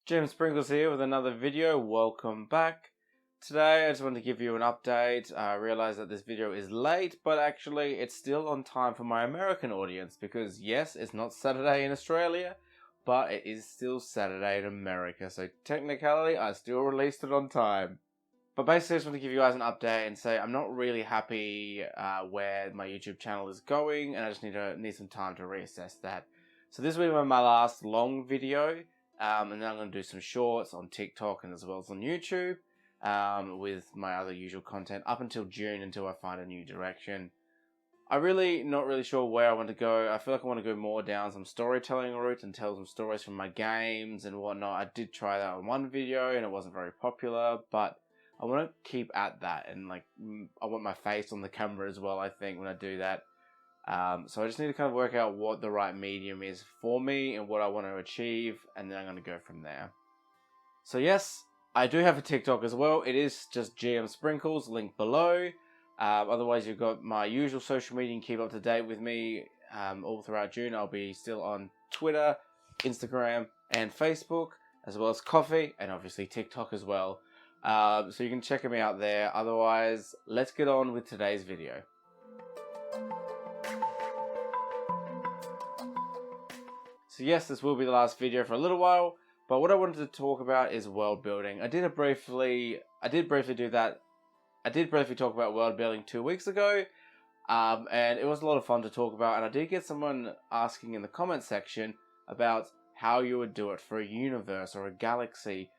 Jim Sprinkles here with another video. Welcome back. Today I just wanted to give you an update. I realize that this video is late, but actually it's still on time for my American audience because yes, it's not Saturday in Australia, but it is still Saturday in America. So technically I still released it on time. But basically I just want to give you guys an update and say I'm not really happy where my YouTube channel is going, and I just need some time to reassess that. So this will be my last long video. And then I'm going to do some shorts on TikTok and as well as on YouTube with my other usual content up until June, until I find a new direction. I'm really not really sure where I want to go. I feel like I want to go more down some storytelling route and tell some stories from my games and whatnot. I did try that on one video and it wasn't very popular, but I want to keep at that, and I want my face on the camera as well, I think, when I do that. So I just need to kind of work out what the right medium is for me and what I want to achieve, and then I'm going to go from there. So yes, I do have a TikTok as well. It is just GM Sprinkles, link below. Otherwise, you've got my usual social media and keep up to date with me all throughout June. I'll be still on Twitter, Instagram, and Facebook, as well as Coffee, and obviously TikTok as well. So you can check me out there. Otherwise, let's get on with today's video. So yes, this will be the last video for a little while, but what I wanted to talk about is world building. I did briefly talk about world building 2 weeks ago, and it was a lot of fun to talk about, and I did get someone asking in the comment section about how you would do it for a universe or a galaxy.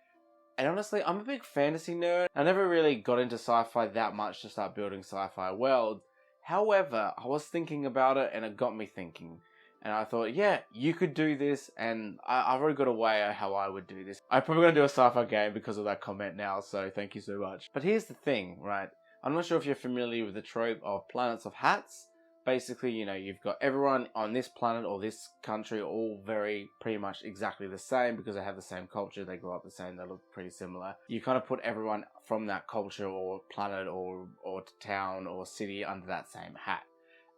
And honestly, I'm a big fantasy nerd. I never really got into sci-fi that much to start building sci-fi worlds. However, I was thinking about it and it got me thinking. And I thought, yeah, you could do this, and I've already got a way of how I would do this. I'm probably going to do a sci-fi game because of that comment now, so thank you so much. But here's the thing, right? I'm not sure if you're familiar with the trope of planets of hats. Basically, you know, you've got everyone on this planet or this country all pretty much exactly the same because they have the same culture, they grow up the same, they look pretty similar. You kind of put everyone from that culture or planet or town or city under that same hat.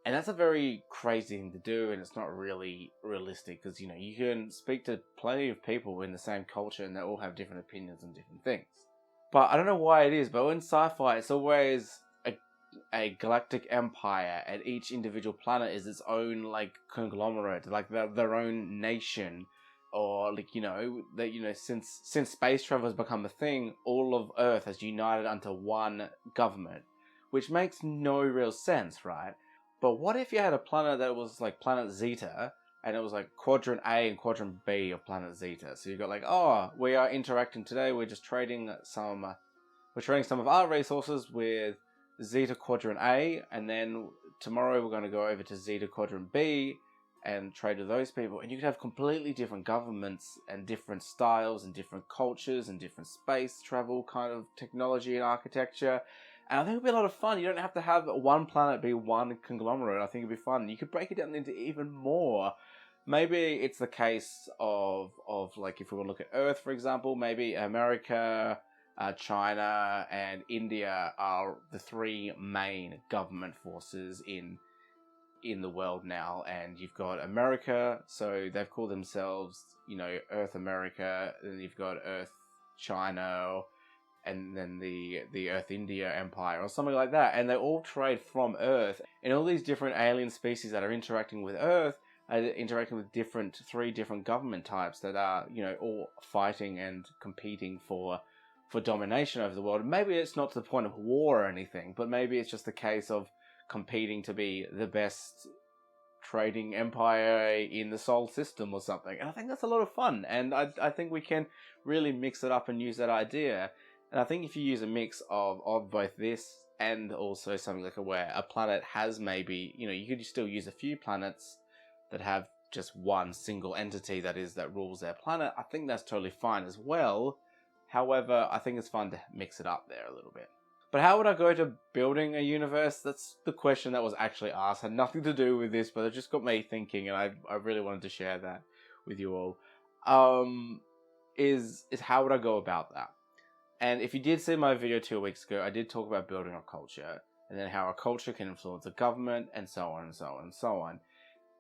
And that's a very crazy thing to do, and it's not really realistic because, you know, you can speak to plenty of people in the same culture and they all have different opinions on different things. But I don't know why it is, but in sci-fi, it's always a galactic empire, and each individual planet is its own, like, conglomerate, like their own nation. Or, like, you know, that, you know, since space travel has become a thing, all of Earth has united under one government, which makes no real sense, right? But what if you had a planet that was like Planet Zeta, and it was like Quadrant A and Quadrant B of Planet Zeta? So you got like, oh, we are interacting today. We're just trading some of our resources with Zeta Quadrant A, and then tomorrow we're going to go over to Zeta Quadrant B and trade with those people. And you could have completely different governments and different styles and different cultures and different space travel kind of technology and architecture. And I think it'd be a lot of fun. You don't have to have one planet be one conglomerate. I think it'd be fun. You could break it down into even more. Maybe it's the case of like, if we want to look at Earth, for example, maybe America, China, and India are the three main government forces in the world now. And you've got America, so they've called themselves, you know, Earth America. Then you've got Earth China, and then the Earth India Empire or something like that, and they all trade from Earth, and all these different alien species that are interacting with Earth are interacting with three different government types that are, you know, all fighting and competing for domination over the world. And maybe it's not to the point of war or anything, but maybe it's just a case of competing to be the best trading empire in the solar system or something. And I think that's a lot of fun, and I think we can really mix it up and use that idea. And I think if you use a mix of both this and also something like where a planet has maybe, you know, you could still use a few planets that have just one single entity that rules their planet. I think that's totally fine as well. However, I think it's fun to mix it up there a little bit. But how would I go to building a universe? That's the question that was actually asked. Had nothing to do with this, but it just got me thinking, and I really wanted to share that with you all. Is how would I go about that? And if you did see my video 2 weeks ago, I did talk about building a culture, and then how a culture can influence a government, and so on and so on and so on.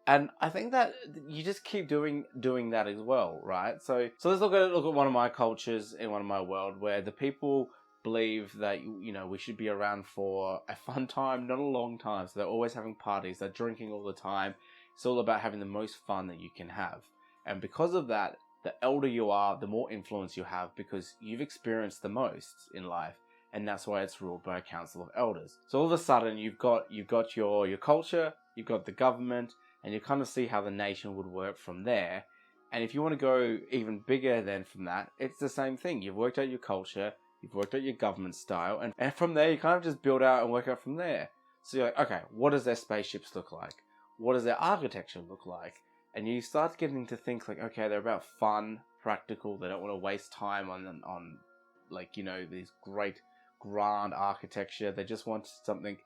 And I think that you just keep doing that as well, right? So let's look at one of my cultures in one of my world where the people believe that we should be around for a fun time, not a long time. So they're always having parties, they're drinking all the time. It's all about having the most fun that you can have. And because of that, the elder you are, the more influence you have because you've experienced the most in life. And that's why it's ruled by a council of elders. So all of a sudden you've got your culture, you've got the government, and you kind of see how the nation would work from there. And if you want to go even bigger than from that, it's the same thing. You've worked out your culture, you've worked out your government style, and from there you kind of just build out and work out from there. So you're like, okay, what does their spaceships look like? What does their architecture look like? And you start getting to think like, okay, they're about fun, practical, they don't want to waste time on like, these great grand architecture. They just want something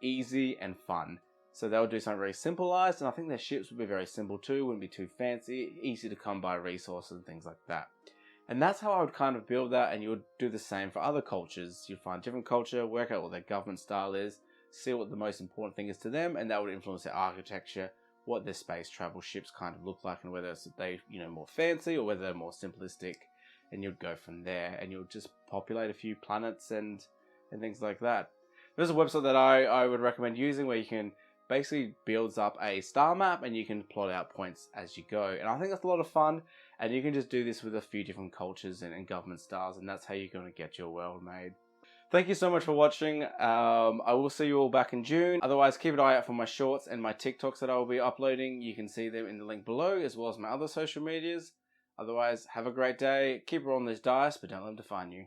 easy and fun. So they'll do something very simplified, and I think their ships would be very simple too, wouldn't be too fancy, easy to come by resources and things like that. And that's how I would kind of build that, and you would do the same for other cultures. You'd find different culture, work out what their government style is, see what the most important thing is to them, and that would influence their architecture, what their space travel ships kind of look like, and whether they, more fancy or whether they're more simplistic, and you'd go from there, and you'll just populate a few planets and things like that. There's a website that I would recommend using where you can basically builds up a star map and you can plot out points as you go. And I think that's a lot of fun, and you can just do this with a few different cultures and government styles, and that's how you're going to get your world made. Thank you so much for watching. I will see you all back in June. Otherwise, keep an eye out for my shorts and my TikToks that I will be uploading. You can see them in the link below, as well as my other social medias. Otherwise, have a great day. Keep rolling those dice, but don't let them define you.